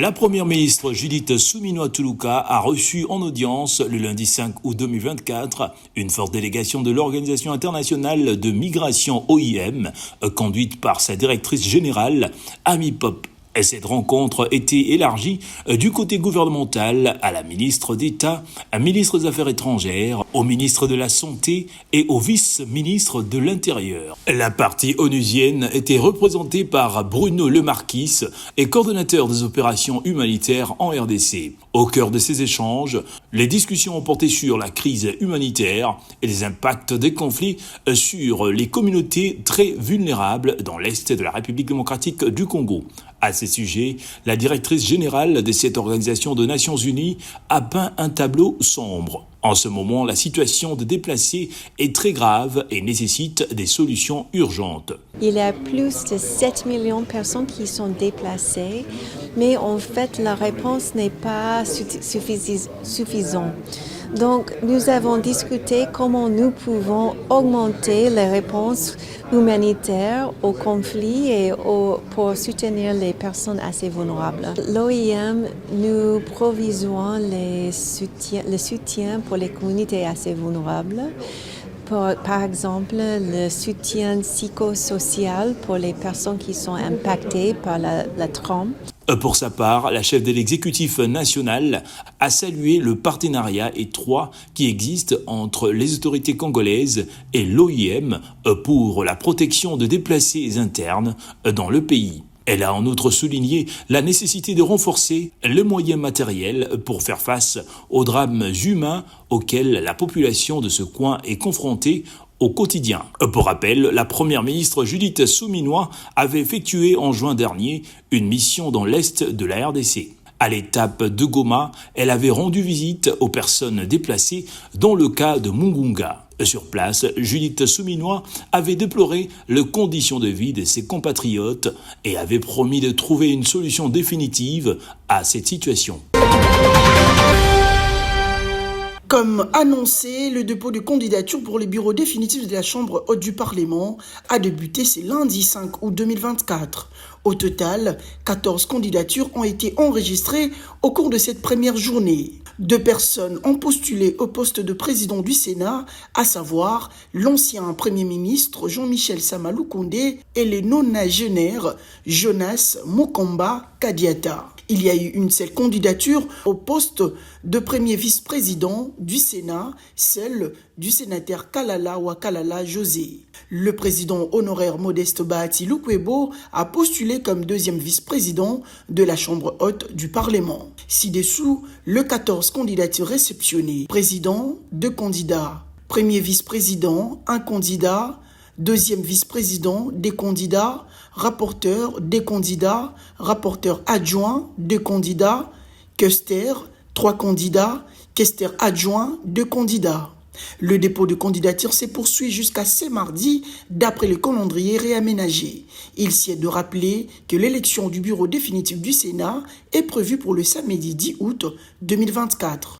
La première ministre Judith Suminwa-Tuluka a reçu en audience le lundi 5 août 2024 une forte délégation de l'Organisation internationale de migration OIM, conduite par sa directrice générale, Amy Pope. Cette rencontre était élargie du côté gouvernemental à la ministre d'État, à ministre des Affaires étrangères, au ministre de la Santé et au vice-ministre de l'Intérieur. La partie onusienne était représentée par Bruno Lemarquis, et coordonnateur des opérations humanitaires en RDC. Au cœur de ces échanges, les discussions ont porté sur la crise humanitaire et les impacts des conflits sur les communautés très vulnérables dans l'Est de la République démocratique du Congo. À ces sujets, la directrice générale de cette organisation des Nations Unies a peint un tableau sombre. En ce moment, la situation des déplacés est très grave et nécessite des solutions urgentes. Il y a plus de 7 millions de personnes qui sont déplacées, mais en fait, la réponse n'est pas suffisante. Donc, nous avons discuté comment nous pouvons augmenter les réponses humanitaires aux conflits et pour soutenir les personnes assez vulnérables. L'OIM, nous provisons le soutien pour les communautés assez vulnérables. Par exemple, le soutien psychosocial pour les personnes qui sont impactées par la trauma. Pour sa part, la chef de l'exécutif national a salué le partenariat étroit qui existe entre les autorités congolaises et l'OIM pour la protection de déplacés internes dans le pays. Elle a en outre souligné la nécessité de renforcer les moyens matériels pour faire face aux drames humains auxquels la population de ce coin est confrontée au quotidien. Pour rappel, la première ministre Judith Suminwa avait effectué en juin dernier une mission dans l'est de la RDC. À l'étape de Goma, elle avait rendu visite aux personnes déplacées dans le cas de Mungunga. Sur place, Judith Suminwa avait déploré les conditions de vie de ses compatriotes et avait promis de trouver une solution définitive à cette situation. Comme annoncé, le dépôt de candidature pour les bureaux définitifs de la Chambre haute du Parlement a débuté ce lundi 5 août 2024. Au total, 14 candidatures ont été enregistrées au cours de cette première journée. 2 personnes ont postulé au poste de président du Sénat, à savoir l'ancien Premier ministre Jean-Michel Sama-Lukonde et le nonagénaire Jonas Mokamba Kadiata. Il y a eu une seule candidature au poste de premier vice-président du Sénat, celle du sénateur Kalala Wakalala José. Le président honoraire Modeste Bahati Lukwebo a postulé comme deuxième vice-président de la Chambre haute du Parlement. Ci-dessous, le 14 candidatures réceptionnées. Président, 2 candidats. Premier vice-président, 1 candidat. Deuxième vice-président, des candidats. Rapporteur, des candidats. Rapporteur adjoint, 2 candidats. Quester, 3 candidats. Quester adjoint, 2 candidats. Le dépôt de candidature se poursuit jusqu'à ce mardi, d'après le calendrier réaménagé. Il s'y est de rappeler que l'élection du bureau définitif du Sénat est prévue pour le samedi 10 août 2024.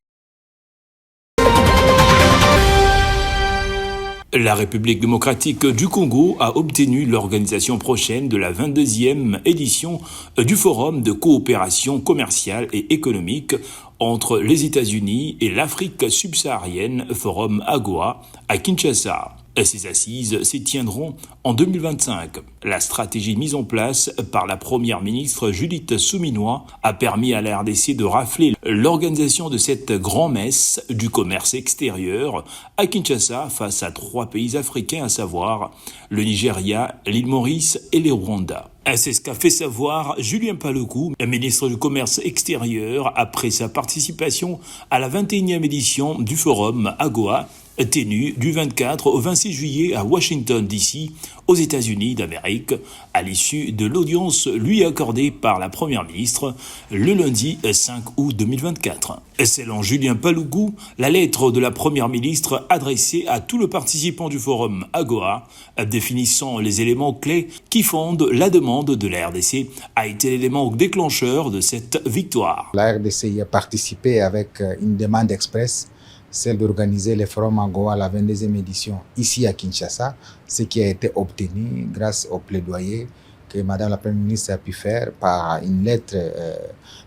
La République démocratique du Congo a obtenu l'organisation prochaine de la 22e édition du Forum de coopération commerciale et économique entre les États-Unis et l'Afrique subsaharienne, Forum AGOA, à Kinshasa. Ces assises s'y tiendront en 2025. La stratégie mise en place par la première ministre Judith Suminwa a permis à la RDC de rafler l'organisation de cette grand-messe du commerce extérieur à Kinshasa face à 3 pays africains, à savoir le Nigeria, l'île Maurice et le Rwanda. C'est ce qu'a fait savoir Julien Paluku, ministre du Commerce extérieur, après sa participation à la 21e édition du Forum AGOA, tenu du 24 au 26 juillet à Washington, D.C., aux États-Unis d'Amérique, à l'issue de l'audience lui accordée par la Première ministre le lundi 5 août 2024. Selon Julien Paluku, la lettre de la Première ministre adressée à tous les participants du Forum AGOA, définissant les éléments clés qui fondent la demande de la RDC, a été l'élément déclencheur de cette victoire. La RDC y a participé avec une demande expresse, celle d'organiser le Forum AGOA, la 22e édition, ici à Kinshasa, ce qui a été obtenu grâce au plaidoyer que Madame la Première ministre a pu faire par une lettre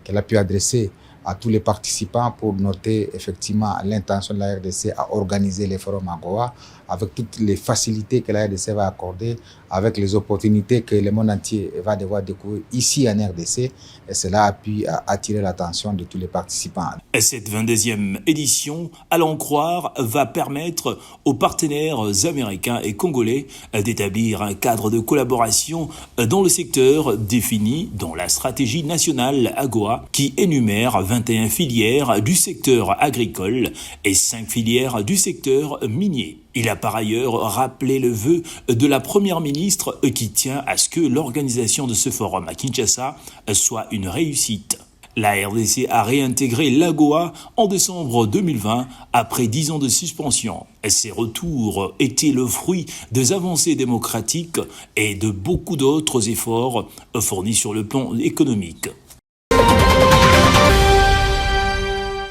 qu'elle a pu adresser à tous les participants pour noter effectivement l'intention de la RDC à organiser les forums à Goa avec toutes les facilités que la RDC va accorder, avec les opportunités que le monde entier va devoir découvrir ici en RDC. Et cela a pu attirer l'attention de tous les participants. Et cette 22e édition, à l'en croire, va permettre aux partenaires américains et congolais d'établir un cadre de collaboration dans le secteur défini dans la stratégie nationale AGOA qui énumère 21 filières du secteur agricole et 5 filières du secteur minier. Il a par ailleurs rappelé le vœu de la Première ministre qui tient à ce que l'organisation de ce forum à Kinshasa soit une réussite. La RDC a réintégré l'AGOA en décembre 2020 après 10 ans de suspension. Ces retours étaient le fruit des avancées démocratiques et de beaucoup d'autres efforts fournis sur le plan économique.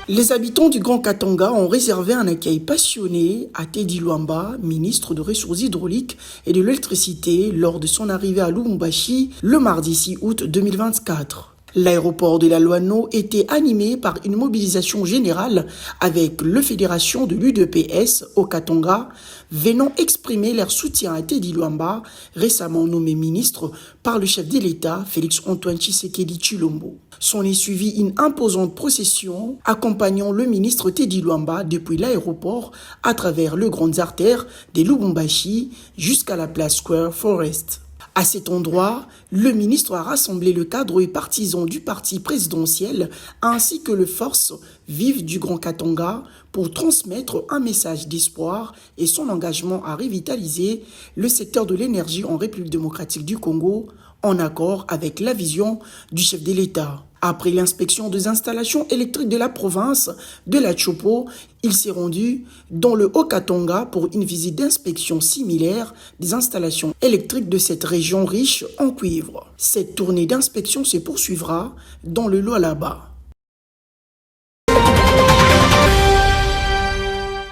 Les habitants du Grand Katanga ont réservé un accueil passionné à Teddy Luamba, ministre des Ressources hydrauliques et de l'électricité, lors de son arrivée à Lubumbashi le mardi 6 août 2024. L'aéroport de la Loano était animé par une mobilisation générale avec le fédération de l'UDPS au Katanga venant exprimer leur soutien à Teddy Luamba, récemment nommé ministre par le chef de l'État Félix-Antoine Tshisekedi Tshilombo. S'en est suivi une imposante procession accompagnant le ministre Teddy Luamba depuis l'aéroport à travers les grandes artères de Lubumbashi jusqu'à la place Square Forest. À cet endroit, le ministre a rassemblé le cadre et partisans du parti présidentiel ainsi que les forces vives du Grand Katanga pour transmettre un message d'espoir et son engagement à revitaliser le secteur de l'énergie en République démocratique du Congo en accord avec la vision du chef de l'État. Après l'inspection des installations électriques de la province de la Chopo, il s'est rendu dans le Haut-Katanga pour une visite d'inspection similaire des installations électriques de cette région riche en cuivre. Cette tournée d'inspection se poursuivra dans le Lualaba.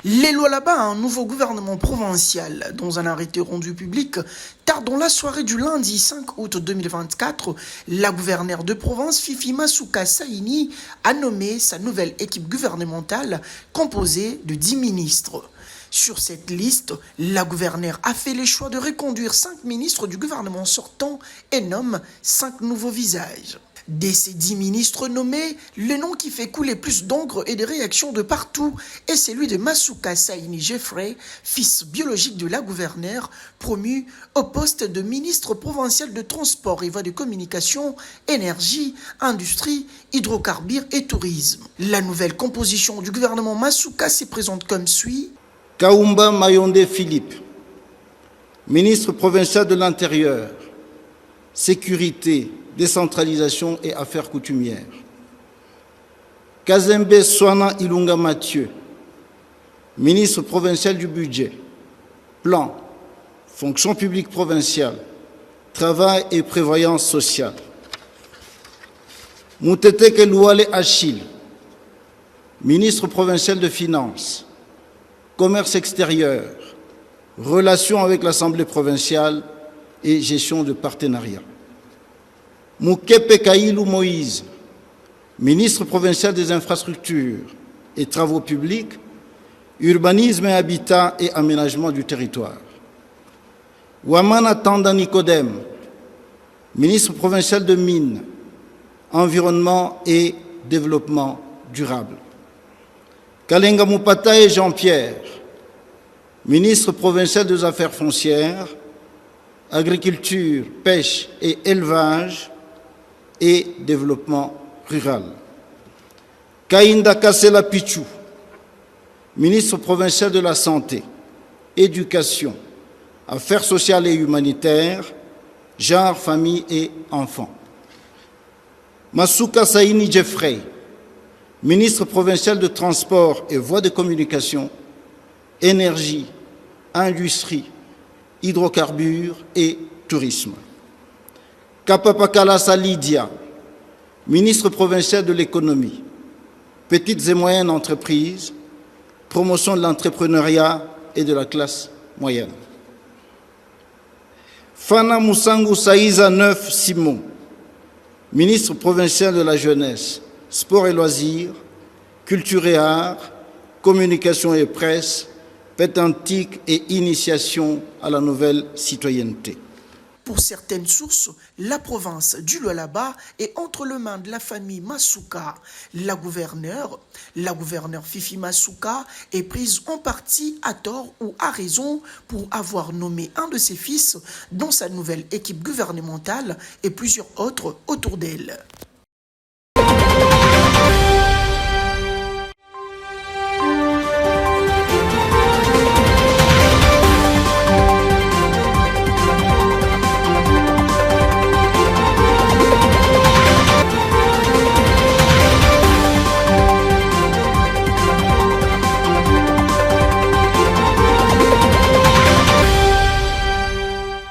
Les Lualaba a un nouveau gouvernement provincial. Dans un arrêté rendu public tard dans la soirée du lundi 5 août 2024, la gouverneure de province Fifi Masuka Saini a nommé sa nouvelle équipe gouvernementale composée de 10 ministres. Sur cette liste, la gouverneure a fait le choix de reconduire 5 ministres du gouvernement sortant et nomme 5 nouveaux visages. De ces 10 ministres nommés, le nom qui fait couler plus d'encre et de réactions de partout est celui de Masuka Saini Jeffrey, fils biologique de la gouverneure, promu au poste de ministre provincial de Transport et Voies de Communication, Énergie, Industrie, Hydrocarbures et Tourisme. La nouvelle composition du gouvernement Masuka se présente comme suit. Kaumba Mayonde Philippe, ministre provincial de l'Intérieur, Sécurité, Décentralisation et Affaires coutumières. Kazembe Swana Ilunga Mathieu, ministre provincial du Budget, Plan, Fonction publique provinciale, Travail et Prévoyance sociale. Mouteteke Louale Achille, ministre provincial de Finances, Commerce extérieur, Relations avec l'Assemblée provinciale et Gestion de partenariat. Moukepe Kailou Moïse, ministre provincial des Infrastructures et Travaux publics, Urbanisme et Habitat et Aménagement du territoire. Wamana Tanda Nicodème, ministre provincial de Mines, Environnement et Développement durable. Kalenga Moupata et Jean-Pierre, ministre provincial des Affaires foncières, Agriculture, Pêche et Élevage et Développement rural. Kainda Kassela Pichou, ministre provincial de la Santé, Éducation, Affaires sociales et humanitaires, Genre, Famille et Enfants. Masuka Saini Jeffrey, ministre provincial de Transport et Voies de Communication, Énergie, Industrie, Hydrocarbures et Tourisme. Kapapakala Salidia, ministre provincial de l'Économie, Petites et Moyennes Entreprises, Promotion de l'entrepreneuriat et de la classe moyenne. Fana Moussangu Saïza Neuf Simon, ministre provincial de la Jeunesse, Sport et Loisirs, Culture et Arts, Communication et Presse, Pétantique et Initiation à la nouvelle citoyenneté. Pour certaines sources, la province du Lualaba est entre les mains de la famille Masuka. La gouverneure Fifi Masuka est prise en partie à tort ou à raison pour avoir nommé un de ses fils dans sa nouvelle équipe gouvernementale et plusieurs autres autour d'elle.